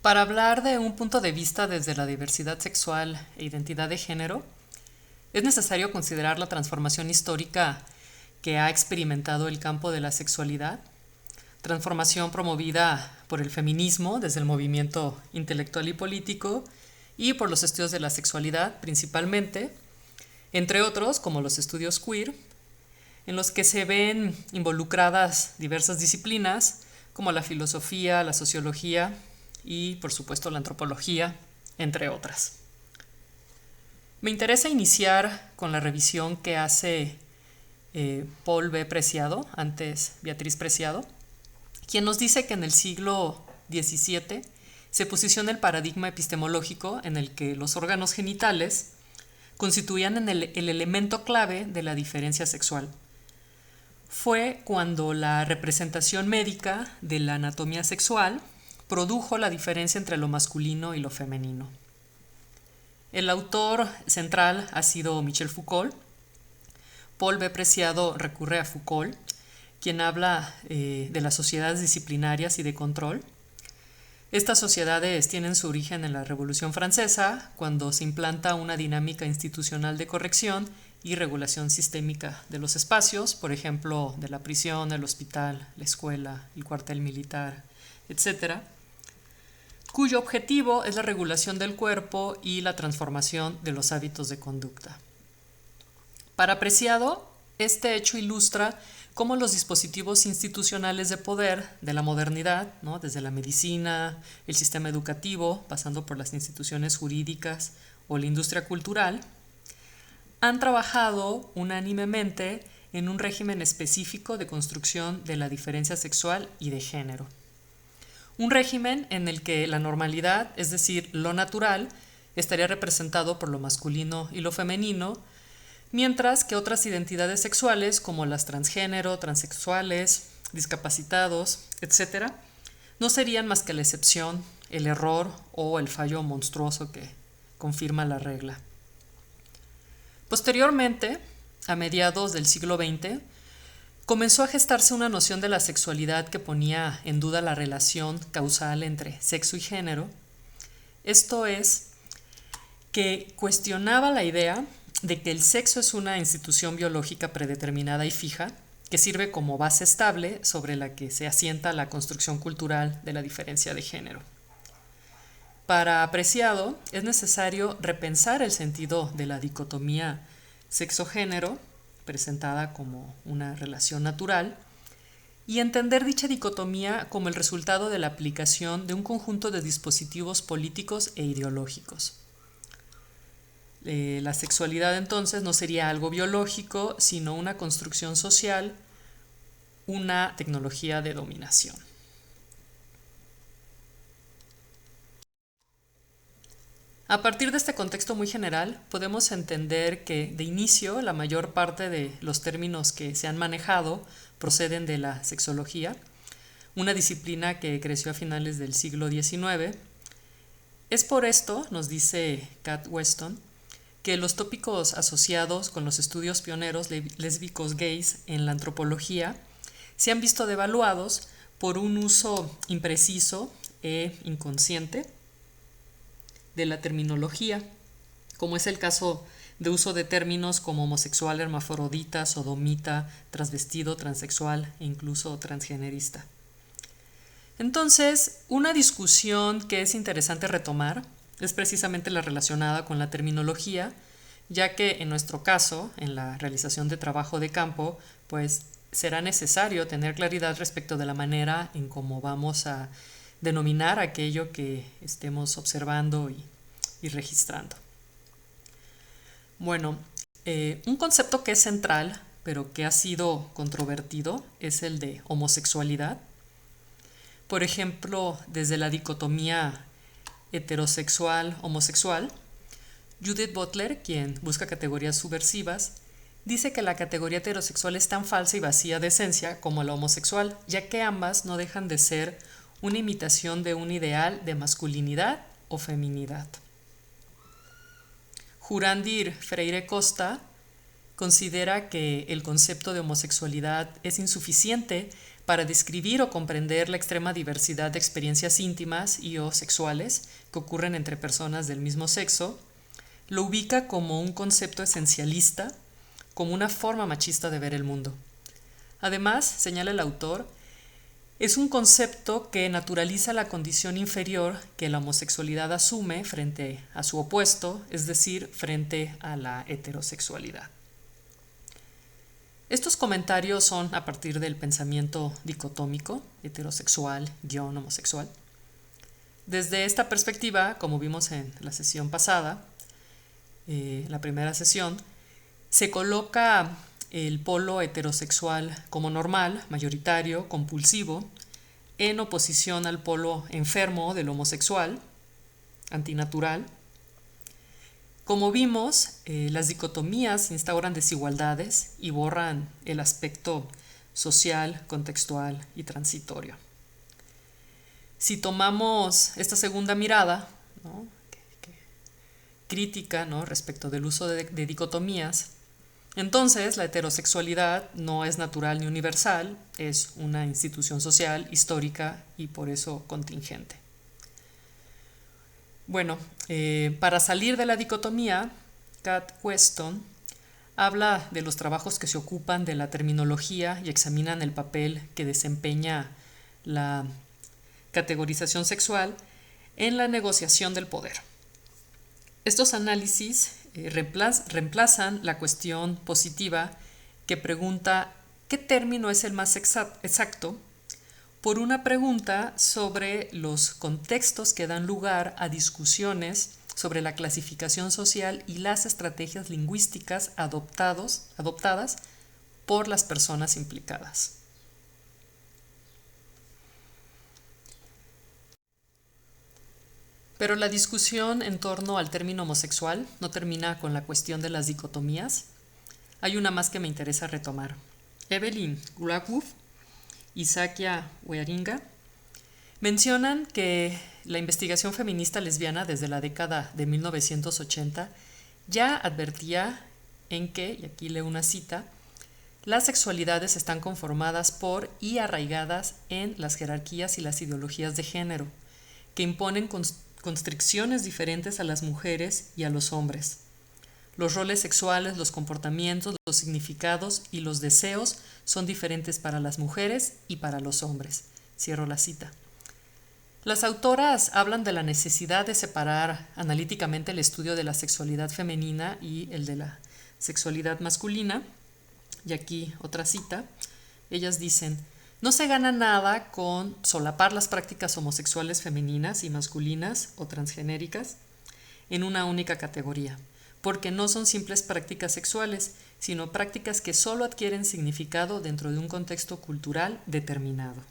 Para hablar de un punto de vista desde la diversidad sexual e identidad de género, es necesario considerar la transformación histórica que ha experimentado el campo de la sexualidad, transformación promovida por el feminismo desde el movimiento intelectual y político y por los estudios de la sexualidad principalmente, entre otros como los estudios queer, en los que se ven involucradas diversas disciplinas como la filosofía, la sociología y por supuesto la antropología, entre otras. Me interesa iniciar con la revisión que hace Paul B. Preciado, antes Beatriz Preciado, quien nos dice que en el siglo XVII se posiciona el paradigma epistemológico en el que los órganos genitales constituían el elemento clave de la diferencia sexual. Fue cuando la representación médica de la anatomía sexual produjo la diferencia entre lo masculino y lo femenino. El autor central ha sido Michel Foucault. Paul B. Preciado recurre a Foucault, quien habla de las sociedades disciplinarias y de control. Estas sociedades tienen su origen en la Revolución Francesa, cuando se implanta una dinámica institucional de corrección y regulación sistémica de los espacios, por ejemplo, de la prisión, el hospital, la escuela, el cuartel militar, etc., cuyo objetivo es la regulación del cuerpo y la transformación de los hábitos de conducta. Para Preciado, este hecho ilustra cómo los dispositivos institucionales de poder de la modernidad, ¿no?, desde la medicina, el sistema educativo, pasando por las instituciones jurídicas o la industria cultural, han trabajado unánimemente en un régimen específico de construcción de la diferencia sexual y de género. Un régimen en el que la normalidad, es decir, lo natural, estaría representado por lo masculino y lo femenino, mientras que otras identidades sexuales como las transgénero, transexuales, discapacitados, etc., no serían más que la excepción, el error o el fallo monstruoso que confirma la regla. Posteriormente, a mediados del siglo XX, comenzó a gestarse una noción de la sexualidad que ponía en duda la relación causal entre sexo y género. Esto es, que cuestionaba la idea de que el sexo es una institución biológica predeterminada y fija, que sirve como base estable sobre la que se asienta la construcción cultural de la diferencia de género. Para Preciado, es necesario repensar el sentido de la dicotomía sexo-género, presentada como una relación natural, y entender dicha dicotomía como el resultado de la aplicación de un conjunto de dispositivos políticos e ideológicos. La sexualidad entonces no sería algo biológico, sino una construcción social, una tecnología de dominación. A partir de este contexto muy general, podemos entender que de inicio la mayor parte de los términos que se han manejado proceden de la sexología, una disciplina que creció a finales del siglo XIX. Es por esto, nos dice Kat Weston, que los tópicos asociados con los estudios pioneros lésbicos gays en la antropología se han visto devaluados por un uso impreciso e inconsciente de la terminología, como es el caso de uso de términos como homosexual, hermafrodita, sodomita, transvestido, transexual e incluso transgenerista. Entonces, una discusión que es interesante retomar es precisamente la relacionada con la terminología, ya que en nuestro caso, en la realización de trabajo de campo, pues será necesario tener claridad respecto de la manera en cómo vamos a denominar aquello que estemos observando y registrando. Bueno, un concepto que es central, pero que ha sido controvertido, es el de homosexualidad. Por ejemplo, desde la dicotomía heterosexual-homosexual, Judith Butler, quien busca categorías subversivas, dice que la categoría heterosexual es tan falsa y vacía de esencia como la homosexual, ya que ambas no dejan de ser una imitación de un ideal de masculinidad o feminidad. Jurandir Freire Costa considera que el concepto de homosexualidad es insuficiente para describir o comprender la extrema diversidad de experiencias íntimas y o sexuales que ocurren entre personas del mismo sexo, lo ubica como un concepto esencialista, como una forma machista de ver el mundo. Además, señala el autor, es un concepto que naturaliza la condición inferior que la homosexualidad asume frente a su opuesto, es decir, frente a la heterosexualidad. Estos comentarios son a partir del pensamiento dicotómico, heterosexual-homosexual. Desde esta perspectiva, como vimos en la sesión pasada, la primera sesión, se coloca el polo heterosexual como normal, mayoritario, compulsivo, en oposición al polo enfermo del homosexual, antinatural. Como vimos, las dicotomías instauran desigualdades y borran el aspecto social, contextual y transitorio. Si tomamos esta segunda mirada, ¿no?, crítica, ¿no?, respecto del uso de dicotomías, entonces la heterosexualidad no es natural ni universal, es una institución social, histórica y por eso contingente. Bueno, para salir de la dicotomía, Kat Weston habla de los trabajos que se ocupan de la terminología y examinan el papel que desempeña la categorización sexual en la negociación del poder. Estos análisis reemplazan la cuestión positiva que pregunta ¿qué término es el más exacto?, por una pregunta sobre los contextos que dan lugar a discusiones sobre la clasificación social y las estrategias lingüísticas adoptadas por las personas implicadas. Pero la discusión en torno al término homosexual no termina con la cuestión de las dicotomías. Hay una más que me interesa retomar. Evelyn Grawolf y Sakia Wieringa mencionan que la investigación feminista lesbiana desde la década de 1980 ya advertía en que, y aquí leo una cita, las sexualidades están conformadas por y arraigadas en las jerarquías y las ideologías de género, que imponen constricciones diferentes a las mujeres y a los hombres. Los roles sexuales, los comportamientos, los significados y los deseos son diferentes para las mujeres y para los hombres. Cierro la cita. Las autoras hablan de la necesidad de separar analíticamente el estudio de la sexualidad femenina y el de la sexualidad masculina. Y aquí otra cita. Ellas dicen, no se gana nada con solapar las prácticas homosexuales femeninas y masculinas o transgenéricas en una única categoría, porque no son simples prácticas sexuales, sino prácticas que solo adquieren significado dentro de un contexto cultural determinado.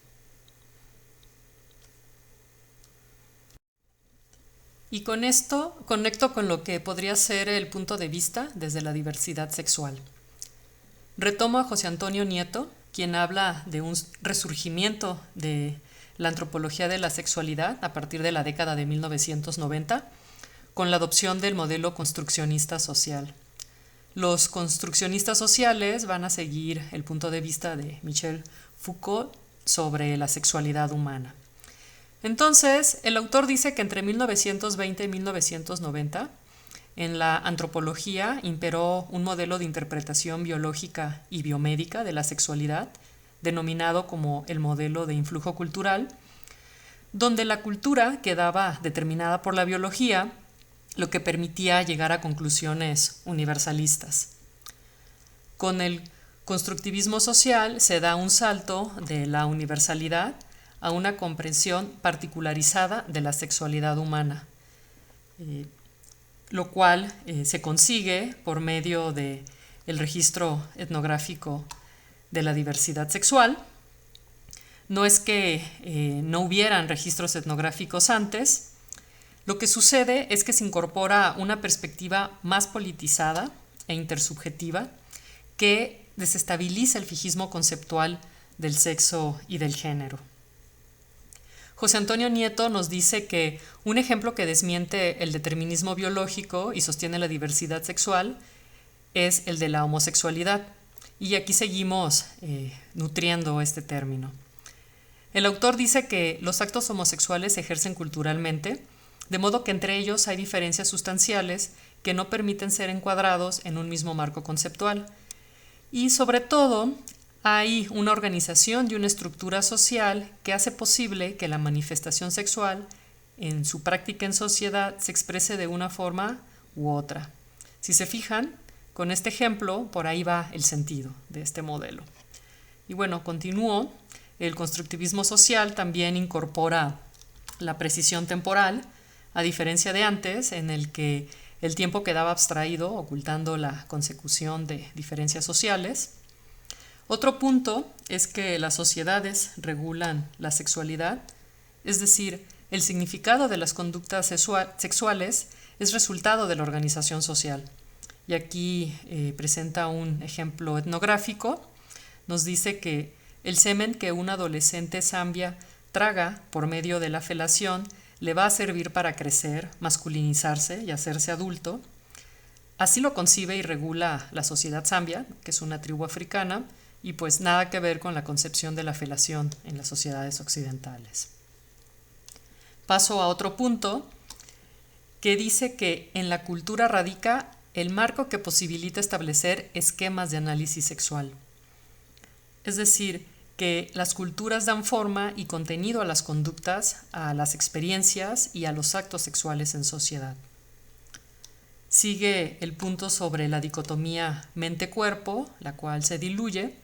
Y con esto conecto con lo que podría ser el punto de vista desde la diversidad sexual. Retomo a José Antonio Nieto, quien habla de un resurgimiento de la antropología de la sexualidad a partir de la década de 1990, con la adopción del modelo construccionista social. Los construccionistas sociales van a seguir el punto de vista de Michel Foucault sobre la sexualidad humana. Entonces, el autor dice que entre 1920 y 1990, en la antropología imperó un modelo de interpretación biológica y biomédica de la sexualidad, denominado como el modelo de influjo cultural, donde la cultura quedaba determinada por la biología, lo que permitía llegar a conclusiones universalistas. Con el constructivismo social se da un salto de la universalidad a una comprensión particularizada de la sexualidad humana, lo cual se consigue por medio del registro etnográfico de la diversidad sexual. No es que no hubieran registros etnográficos antes, lo que sucede es que se incorpora una perspectiva más politizada e intersubjetiva que desestabiliza el fijismo conceptual del sexo y del género. José Antonio Nieto nos dice que un ejemplo que desmiente el determinismo biológico y sostiene la diversidad sexual es el de la homosexualidad. Y aquí seguimos nutriendo este término. El autor dice que los actos homosexuales se ejercen culturalmente, de modo que entre ellos hay diferencias sustanciales que no permiten ser encuadrados en un mismo marco conceptual. Y sobre todo, hay una organización y una estructura social que hace posible que la manifestación sexual en su práctica en sociedad se exprese de una forma u otra. Si se fijan, con este ejemplo, por ahí va el sentido de este modelo. Y bueno, continúo. El constructivismo social también incorpora la precisión temporal, a diferencia de antes, en el que el tiempo quedaba abstraído, ocultando la consecución de diferencias sociales. Otro punto es que las sociedades regulan la sexualidad, es decir, el significado de las conductas sexuales es resultado de la organización social. Y aquí presenta un ejemplo etnográfico. Nos dice que el semen que un adolescente zambia traga por medio de la felación le va a servir para crecer, masculinizarse y hacerse adulto. Así lo concibe y regula la sociedad zambia, que es una tribu africana, y pues nada que ver con la concepción de la felación en las sociedades occidentales. Paso a otro punto que dice que en la cultura radica el marco que posibilita establecer esquemas de análisis sexual. Es decir, que las culturas dan forma y contenido a las conductas, a las experiencias y a los actos sexuales en sociedad. Sigue el punto sobre la dicotomía mente-cuerpo, la cual se diluye.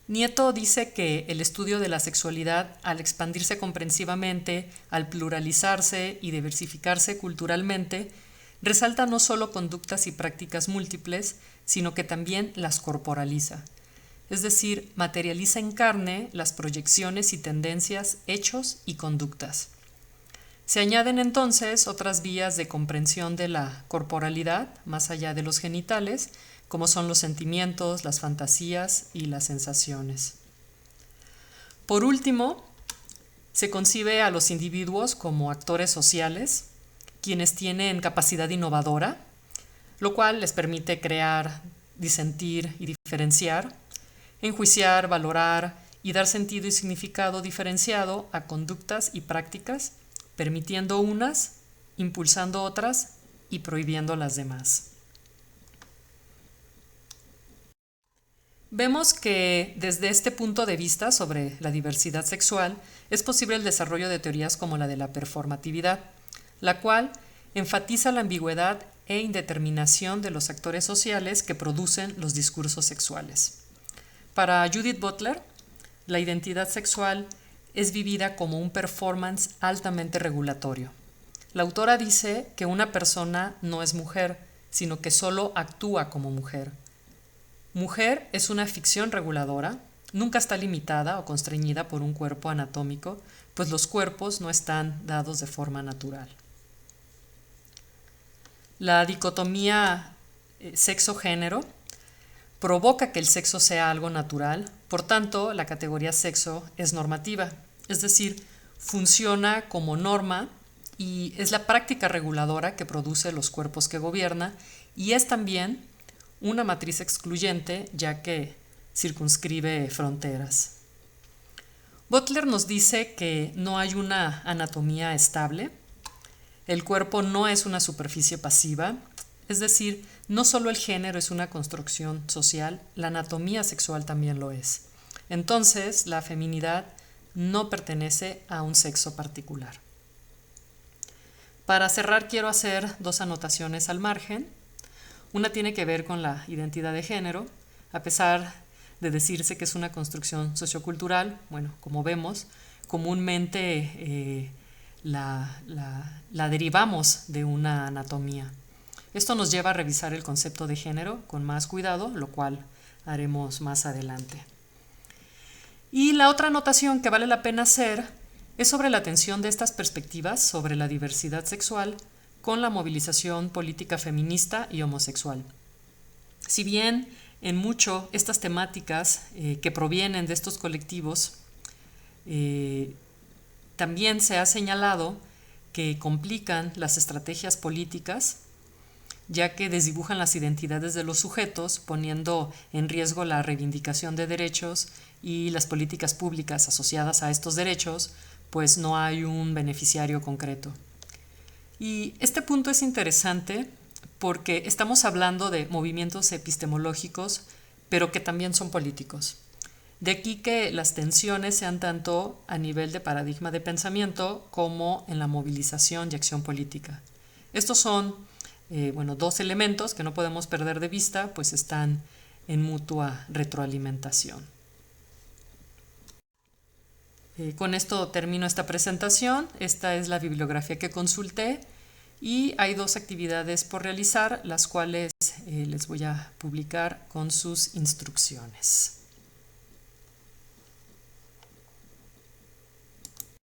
Nieto dice que el estudio de la sexualidad, al expandirse comprensivamente, al pluralizarse y diversificarse culturalmente, resalta no solo conductas y prácticas múltiples, sino que también las corporaliza. Es decir, materializa en carne las proyecciones y tendencias, hechos y conductas. Se añaden entonces otras vías de comprensión de la corporalidad, más allá de los genitales, como son los sentimientos, las fantasías y las sensaciones. Por último, se concibe a los individuos como actores sociales, quienes tienen capacidad innovadora, lo cual les permite crear, disentir y diferenciar, enjuiciar, valorar y dar sentido y significado diferenciado a conductas y prácticas, permitiendo unas, impulsando otras y prohibiendo las demás. Vemos que desde este punto de vista sobre la diversidad sexual es posible el desarrollo de teorías como la de la performatividad, la cual enfatiza la ambigüedad e indeterminación de los actores sociales que producen los discursos sexuales. Para Judith Butler, la identidad sexual es vivida como un performance altamente regulatorio. La autora dice que una persona no es mujer, sino que solo actúa como mujer. Mujer es una ficción reguladora, nunca está limitada o constreñida por un cuerpo anatómico, pues los cuerpos no están dados de forma natural. La dicotomía sexo-género provoca que el sexo sea algo natural, por tanto, la categoría sexo es normativa, es decir, funciona como norma y es la práctica reguladora que produce los cuerpos que gobierna y es también una matriz excluyente, ya que circunscribe fronteras. Butler nos dice que no hay una anatomía estable, el cuerpo no es una superficie pasiva, es decir, no solo el género es una construcción social, la anatomía sexual también lo es. Entonces, la feminidad no pertenece a un sexo particular. Para cerrar, quiero hacer dos anotaciones al margen. Una tiene que ver con la identidad de género, a pesar de decirse que es una construcción sociocultural, bueno, como vemos, comúnmente la derivamos de una anatomía. Esto nos lleva a revisar el concepto de género con más cuidado, lo cual haremos más adelante. Y la otra anotación que vale la pena hacer es sobre la tensión de estas perspectivas sobre la diversidad sexual con la movilización política feminista y homosexual. Si bien en mucho estas temáticas que provienen de estos colectivos también se ha señalado que complican las estrategias políticas, ya que desdibujan las identidades de los sujetos, poniendo en riesgo la reivindicación de derechos y las políticas públicas asociadas a estos derechos, pues no hay un beneficiario concreto. Y este punto es interesante porque estamos hablando de movimientos epistemológicos, pero que también son políticos. De aquí que las tensiones sean tanto a nivel de paradigma de pensamiento como en la movilización y acción política. Estos son dos elementos que no podemos perder de vista, pues están en mutua retroalimentación. Con esto termino esta presentación. Esta es la bibliografía que consulté y hay 2 actividades por realizar, las cuales les voy a publicar con sus instrucciones.